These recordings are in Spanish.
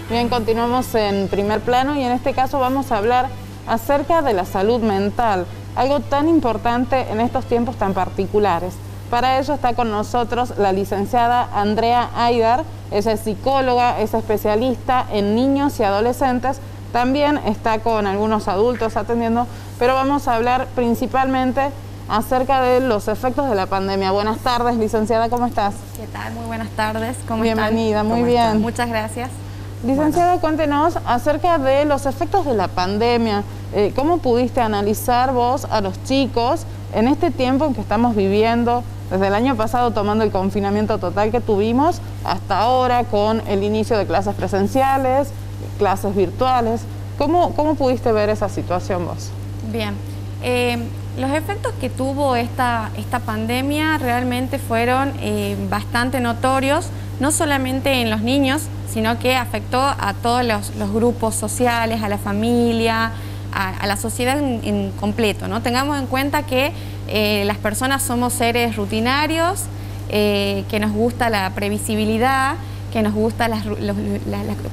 Bien, continuamos en Primer Plano y en este caso vamos a hablar acerca de la salud mental, algo tan importante en estos tiempos tan particulares. Para ello está con nosotros la licenciada Andrea Aydar. Ella es psicóloga, es especialista en niños y adolescentes, también está con algunos adultos atendiendo, pero vamos a hablar principalmente acerca de los efectos de la pandemia. Buenas tardes, licenciada, ¿cómo estás? ¿Qué tal? Muy buenas tardes, ¿cómo Bienvenida, están? muy bien. Muchas gracias. Licenciada, cuéntenos acerca de los efectos de la pandemia. ¿Cómo pudiste analizar vos a los chicos en este tiempo en que estamos viviendo, desde el año pasado tomando el confinamiento total que tuvimos, hasta ahora con el inicio de clases presenciales, clases virtuales? ¿Cómo pudiste ver esa situación vos? Bien, los efectos que tuvo esta pandemia realmente fueron bastante notorios, no solamente en los niños, sino que afectó a todos los grupos sociales, a la familia, a la sociedad en completo, ¿no? Tengamos en cuenta que las personas somos seres rutinarios, que nos gusta la previsibilidad, que nos gusta la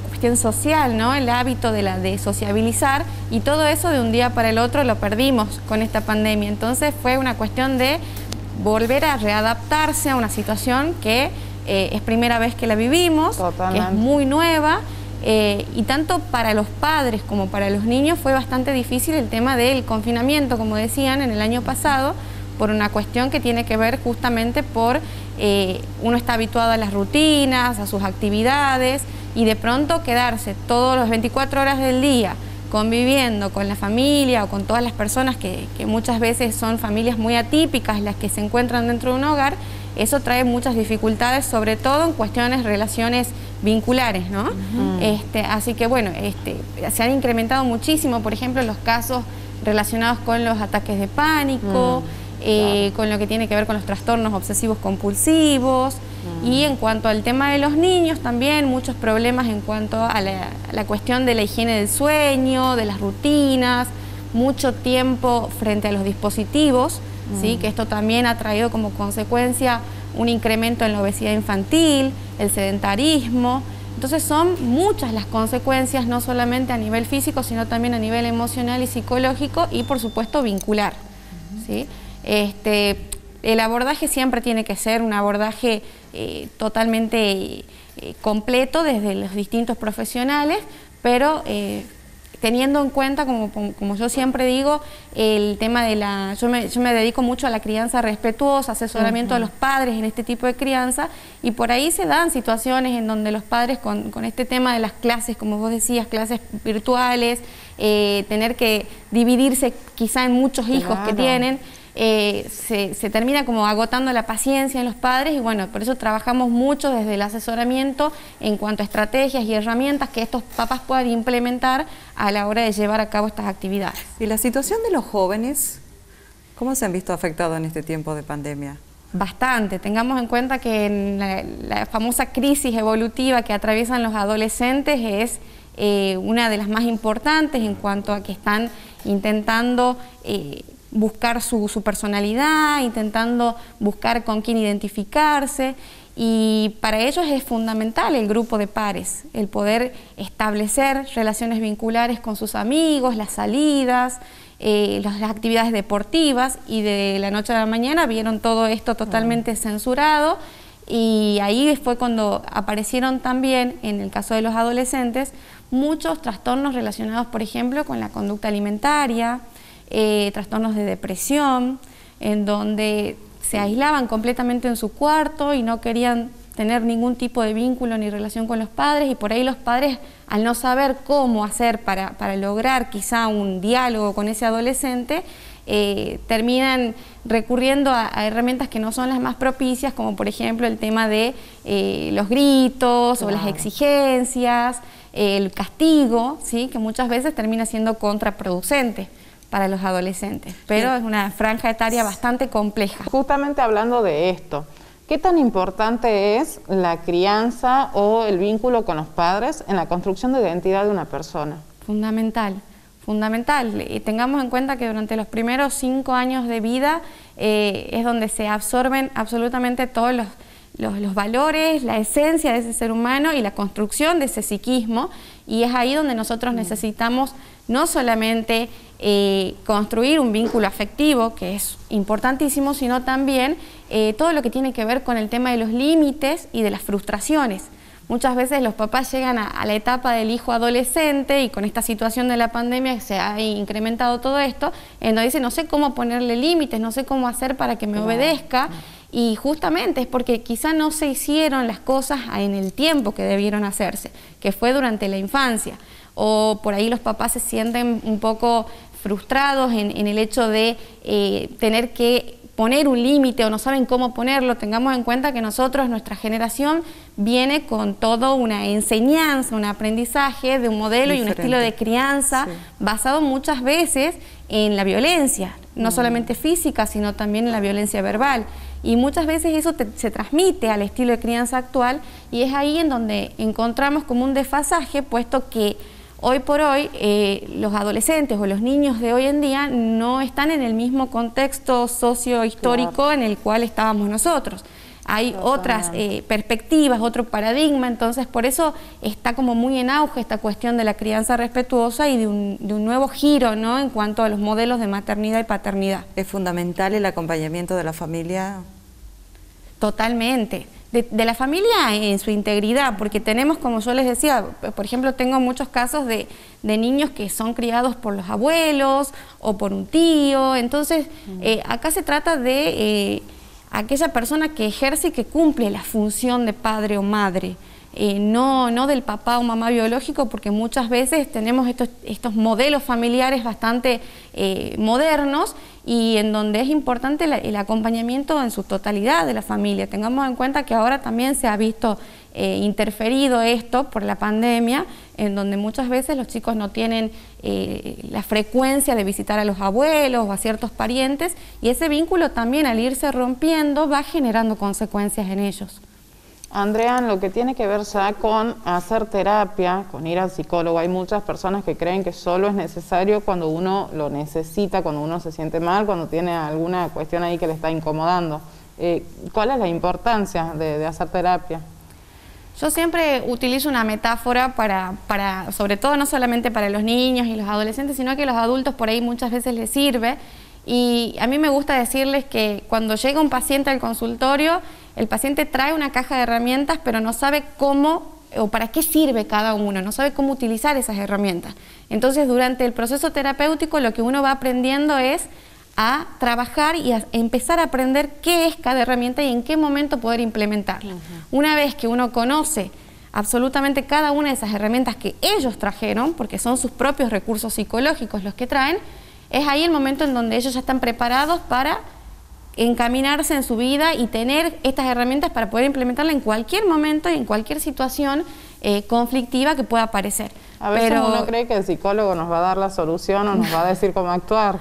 cuestión social, ¿no? El hábito de sociabilizar, y todo eso de un día para el otro lo perdimos con esta pandemia. Entonces fue una cuestión de volver a readaptarse a una situación que es primera vez que la vivimos, Totalmente. que es muy nueva, y tanto para los padres como para los niños fue bastante difícil el tema del confinamiento, como decían, en el año pasado, por una cuestión que tiene que ver justamente por uno está habituado a las rutinas, a sus actividades, y de pronto quedarse todas las 24 horas del día conviviendo con la familia o con todas las personas que muchas veces son familias muy atípicas las que se encuentran dentro de un hogar. Eso trae muchas dificultades, sobre todo en cuestiones, relaciones vinculares, ¿no? Así que bueno, se han incrementado muchísimo, por ejemplo, los casos relacionados con los ataques de pánico, claro, con lo que tiene que ver con los trastornos obsesivos compulsivos, y en cuanto al tema de los niños también muchos problemas en cuanto a la cuestión de la higiene del sueño, de las rutinas, mucho tiempo frente a los dispositivos, ¿sí? Que esto también ha traído como consecuencia un incremento en la obesidad infantil, el sedentarismo. Entonces son muchas las consecuencias, no solamente a nivel físico, sino también a nivel emocional y psicológico, y por supuesto vincular, ¿sí? El abordaje siempre tiene que ser un abordaje totalmente completo desde los distintos profesionales, pero teniendo en cuenta, como yo siempre digo, el tema de yo me dedico mucho a la crianza respetuosa, asesoramiento a los padres en este tipo de crianza, y por ahí se dan situaciones en donde los padres con este tema de las clases, como vos decías, clases virtuales, tener que dividirse quizá en muchos hijos que tienen, se termina como agotando la paciencia en los padres, y bueno, por eso trabajamos mucho desde el asesoramiento en cuanto a estrategias y herramientas que estos papás puedan implementar a la hora de llevar a cabo estas actividades. ¿Y la situación de los jóvenes, cómo se han visto afectados en este tiempo de pandemia? Bastante. Tengamos en cuenta que en la famosa crisis evolutiva que atraviesan los adolescentes es una de las más importantes en cuanto a que están intentando buscar su personalidad, intentando buscar con quién identificarse, y para ellos es fundamental el grupo de pares, el poder establecer relaciones vinculares con sus amigos, las salidas, las actividades deportivas, y de la noche a la mañana vieron todo esto totalmente censurado, y ahí fue cuando aparecieron también, en el caso de los adolescentes, muchos trastornos relacionados, por ejemplo, con la conducta alimentaria, trastornos de depresión, en donde se aislaban completamente en su cuarto y no querían tener ningún tipo de vínculo ni relación con los padres, y por ahí los padres, al no saber cómo hacer para lograr quizá un diálogo con ese adolescente, terminan recurriendo a herramientas que no son las más propicias, como por ejemplo el tema de los gritos, claro, o las exigencias, el castigo, ¿sí? Que muchas veces termina siendo contraproducente para los adolescentes, pero es una franja etaria bastante compleja. Justamente hablando de esto, ¿qué tan importante es la crianza o el vínculo con los padres en la construcción de identidad de una persona? Fundamental, fundamental. Y tengamos en cuenta que durante los primeros 5 años de vida es donde se absorben absolutamente todos los valores, la esencia de ese ser humano y la construcción de ese psiquismo, y es ahí donde nosotros necesitamos no solamente construir un vínculo afectivo, que es importantísimo, sino también todo lo que tiene que ver con el tema de los límites y de las frustraciones. Muchas veces los papás llegan a la etapa del hijo adolescente y con esta situación de la pandemia se ha incrementado todo esto, en donde dicen, no sé cómo ponerle límites, no sé cómo hacer para que me obedezca, y justamente es porque quizá no se hicieron las cosas en el tiempo que debieron hacerse, que fue durante la infancia, o por ahí los papás se sienten un poco frustrados en el hecho de tener que poner un límite o no saben cómo ponerlo. Tengamos en cuenta que nosotros, nuestra generación, viene con toda una enseñanza, un aprendizaje de un modelo diferente y un estilo de crianza basado muchas veces en la violencia, no solamente física, sino también en la violencia verbal. Y muchas veces eso se transmite al estilo de crianza actual, y es ahí en donde encontramos como un desfasaje, puesto que hoy por hoy los adolescentes o los niños de hoy en día no están en el mismo contexto sociohistórico en el cual estábamos nosotros. Hay otras perspectivas, otro paradigma, entonces por eso está como muy en auge esta cuestión de la crianza respetuosa y de un nuevo giro, ¿no?, en cuanto a los modelos de maternidad y paternidad. ¿Es fundamental el acompañamiento de la familia? Totalmente. De la familia en su integridad, porque tenemos, como yo les decía, por ejemplo, tengo muchos casos de niños que son criados por los abuelos o por un tío, entonces acá se trata de aquella persona que ejerce y que cumple la función de padre o madre, no del papá o mamá biológico, porque muchas veces tenemos estos modelos familiares bastante modernos, y en donde es importante el acompañamiento en su totalidad de la familia. Tengamos en cuenta que ahora también se ha visto interferido esto por la pandemia, en donde muchas veces los chicos no tienen la frecuencia de visitar a los abuelos o a ciertos parientes, y ese vínculo también, al irse rompiendo, va generando consecuencias en ellos. Andrea, en lo que tiene que ver ya con hacer terapia, con ir al psicólogo, hay muchas personas que creen que solo es necesario cuando uno lo necesita, cuando uno se siente mal, cuando tiene alguna cuestión ahí que le está incomodando. ¿Cuál es la importancia de hacer terapia? Yo siempre utilizo una metáfora para, sobre todo no solamente para los niños y los adolescentes, sino que a los adultos por ahí muchas veces les sirve. Y a mí me gusta decirles que cuando llega un paciente al consultorio, el paciente trae una caja de herramientas, pero no sabe cómo o para qué sirve cada uno, no sabe cómo utilizar esas herramientas. Entonces, durante el proceso terapéutico, lo que uno va aprendiendo es a trabajar y a empezar a aprender qué es cada herramienta y en qué momento poder implementarla. Una vez que uno conoce absolutamente cada una de esas herramientas que ellos trajeron, porque son sus propios recursos psicológicos los que traen, es ahí el momento en donde ellos ya están preparados para encaminarse en su vida y tener estas herramientas para poder implementarla en cualquier momento y en cualquier situación conflictiva que pueda aparecer. A veces uno cree que el psicólogo nos va a dar la solución o nos va a decir cómo actuar.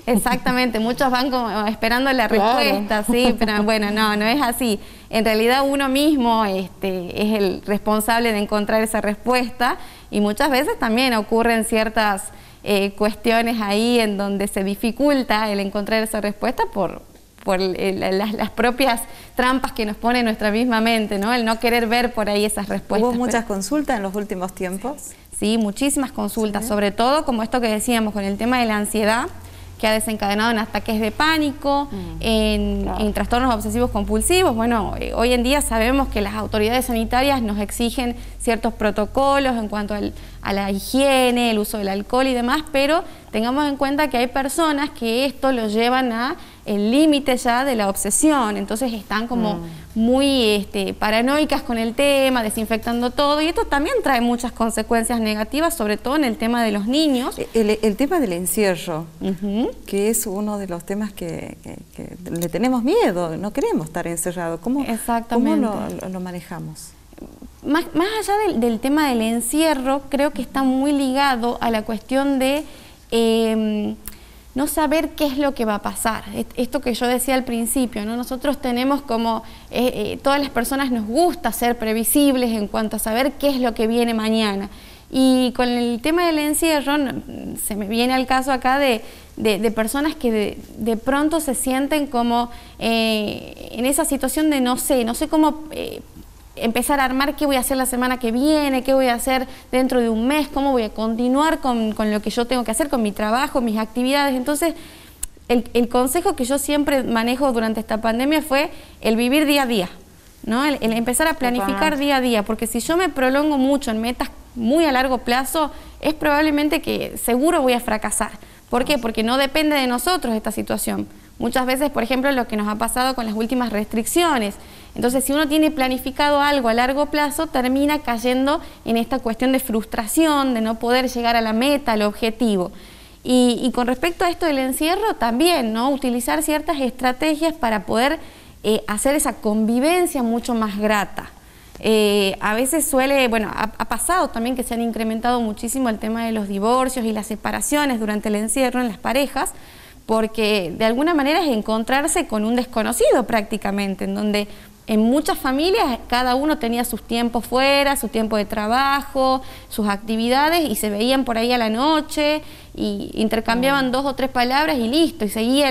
Exactamente, muchos van como esperando la respuesta, sí, pero bueno, no es así. En realidad uno mismo es el responsable de encontrar esa respuesta, y muchas veces también ocurren ciertas cuestiones ahí en donde se dificulta el encontrar esa respuesta por las propias trampas que nos pone nuestra misma mente, ¿no? El no querer ver por ahí esas respuestas. ¿Hubo muchas consultas en los últimos tiempos? Sí, muchísimas consultas, sobre todo como esto que decíamos con el tema de la ansiedad, que ha desencadenado en ataques de pánico, en trastornos obsesivos compulsivos. Bueno, hoy en día sabemos que las autoridades sanitarias nos exigen ciertos protocolos en cuanto a la higiene, el uso del alcohol y demás, pero tengamos en cuenta que hay personas que esto lo llevan a el límite ya de la obsesión, entonces están como muy paranoicas con el tema, desinfectando todo, y esto también trae muchas consecuencias negativas, sobre todo en el tema de los niños. El tema del encierro, que es uno de los temas que le tenemos miedo, no queremos estar encerrados. ¿Cómo lo manejamos? Más allá del tema del encierro, creo que está muy ligado a la cuestión de no saber qué es lo que va a pasar. Esto que yo decía al principio, ¿no? Nosotros tenemos como, todas las personas nos gusta ser previsibles en cuanto a saber qué es lo que viene mañana. Y con el tema del encierro, se me viene al caso acá de personas que de pronto se sienten como en esa situación de no sé cómo empezar a armar qué voy a hacer la semana que viene, qué voy a hacer dentro de un mes, cómo voy a continuar con lo que yo tengo que hacer, con mi trabajo, mis actividades. Entonces, el consejo que yo siempre manejo durante esta pandemia fue el vivir día a día, ¿no? El empezar a planificar día a día, porque si yo me prolongo mucho en metas muy a largo plazo, es probablemente que seguro voy a fracasar. ¿Por qué? Porque no depende de nosotros esta situación. Muchas veces, por ejemplo, lo que nos ha pasado con las últimas restricciones. Entonces, si uno tiene planificado algo a largo plazo, termina cayendo en esta cuestión de frustración, de no poder llegar a la meta, al objetivo. Y con respecto a esto del encierro, también, ¿no? Utilizar ciertas estrategias para poder hacer esa convivencia mucho más grata. A veces suele, bueno, ha pasado también que se han incrementado muchísimo el tema de los divorcios y las separaciones durante el encierro en las parejas, porque de alguna manera es encontrarse con un desconocido prácticamente, en donde en muchas familias cada uno tenía sus tiempos fuera, su tiempo de trabajo, sus actividades, y se veían por ahí a la noche y intercambiaban 2 o 3 palabras y listo, y seguía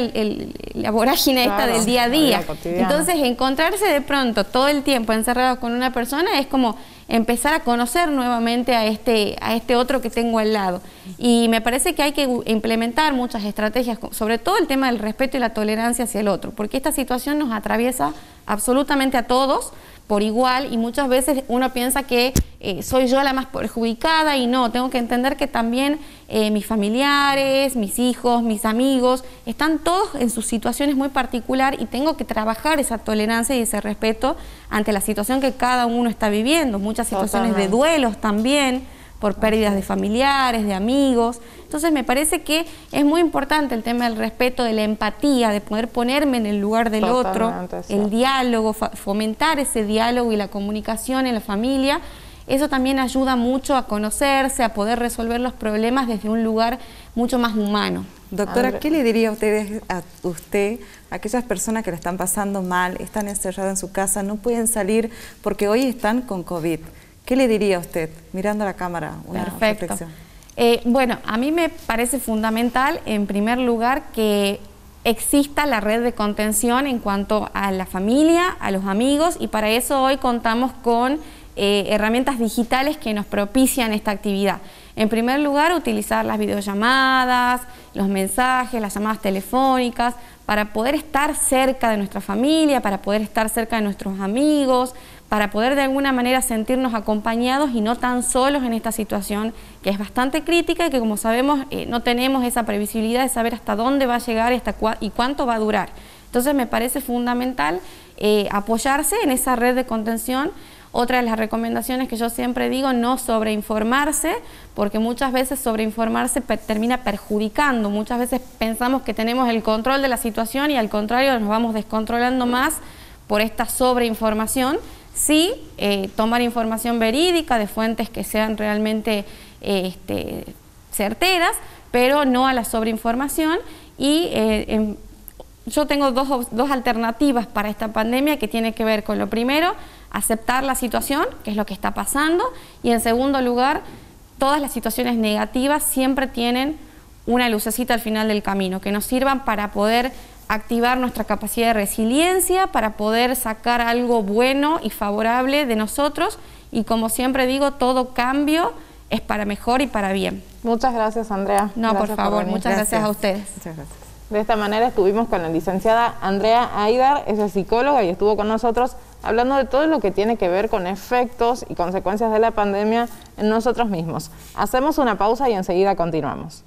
la vorágine esta del día a día. Entonces, encontrarse de pronto todo el tiempo encerrado con una persona es como empezar a conocer nuevamente a este otro que tengo al lado. Y me parece que hay que implementar muchas estrategias, sobre todo el tema del respeto y la tolerancia hacia el otro, porque esta situación nos atraviesa absolutamente a todos por igual, y muchas veces uno piensa que soy yo la más perjudicada, y no, tengo que entender que también mis familiares, mis hijos, mis amigos, están todos en sus situaciones muy particular, y tengo que trabajar esa tolerancia y ese respeto ante la situación que cada uno está viviendo, muchas situaciones de duelos también, por pérdidas de familiares, de amigos. Entonces me parece que es muy importante el tema del respeto, de la empatía, de poder ponerme en el lugar del otro, el diálogo, fomentar ese diálogo y la comunicación en la familia. Eso también ayuda mucho a conocerse, a poder resolver los problemas desde un lugar mucho más humano. Doctora, ¿qué le diría a usted a aquellas personas que la están pasando mal, están encerradas en su casa, no pueden salir porque hoy están con COVID? ¿Qué le diría a usted, mirando a la cámara, una reflexión? Bueno, a mí me parece fundamental, en primer lugar, que exista la red de contención en cuanto a la familia, a los amigos, y para eso hoy contamos con herramientas digitales que nos propician esta actividad. En primer lugar, utilizar las videollamadas, los mensajes, las llamadas telefónicas, para poder estar cerca de nuestra familia, para poder estar cerca de nuestros amigos, para poder de alguna manera sentirnos acompañados y no tan solos en esta situación que es bastante crítica y que, como sabemos, no tenemos esa previsibilidad de saber hasta dónde va a llegar y cuánto va a durar. Entonces me parece fundamental apoyarse en esa red de contención. Otra de las recomendaciones que yo siempre digo, no sobreinformarse, porque muchas veces sobreinformarse termina perjudicando. Muchas veces pensamos que tenemos el control de la situación y al contrario nos vamos descontrolando más por esta sobreinformación. Sí, tomar información verídica de fuentes que sean realmente certeras, pero no a la sobreinformación. Y yo tengo dos alternativas para esta pandemia que tiene que ver con lo primero, aceptar la situación, que es lo que está pasando, y en segundo lugar, todas las situaciones negativas siempre tienen una lucecita al final del camino, que nos sirvan para poder activar nuestra capacidad de resiliencia, para poder sacar algo bueno y favorable de nosotros, y como siempre digo, todo cambio es para mejor y para bien. Muchas gracias, Andrea. No, gracias, por favor, muchas gracias a ustedes. Muchas gracias. De esta manera estuvimos con la licenciada Andrea Aydar, ella es psicóloga y estuvo con nosotros hablando de todo lo que tiene que ver con efectos y consecuencias de la pandemia en nosotros mismos. Hacemos una pausa y enseguida continuamos.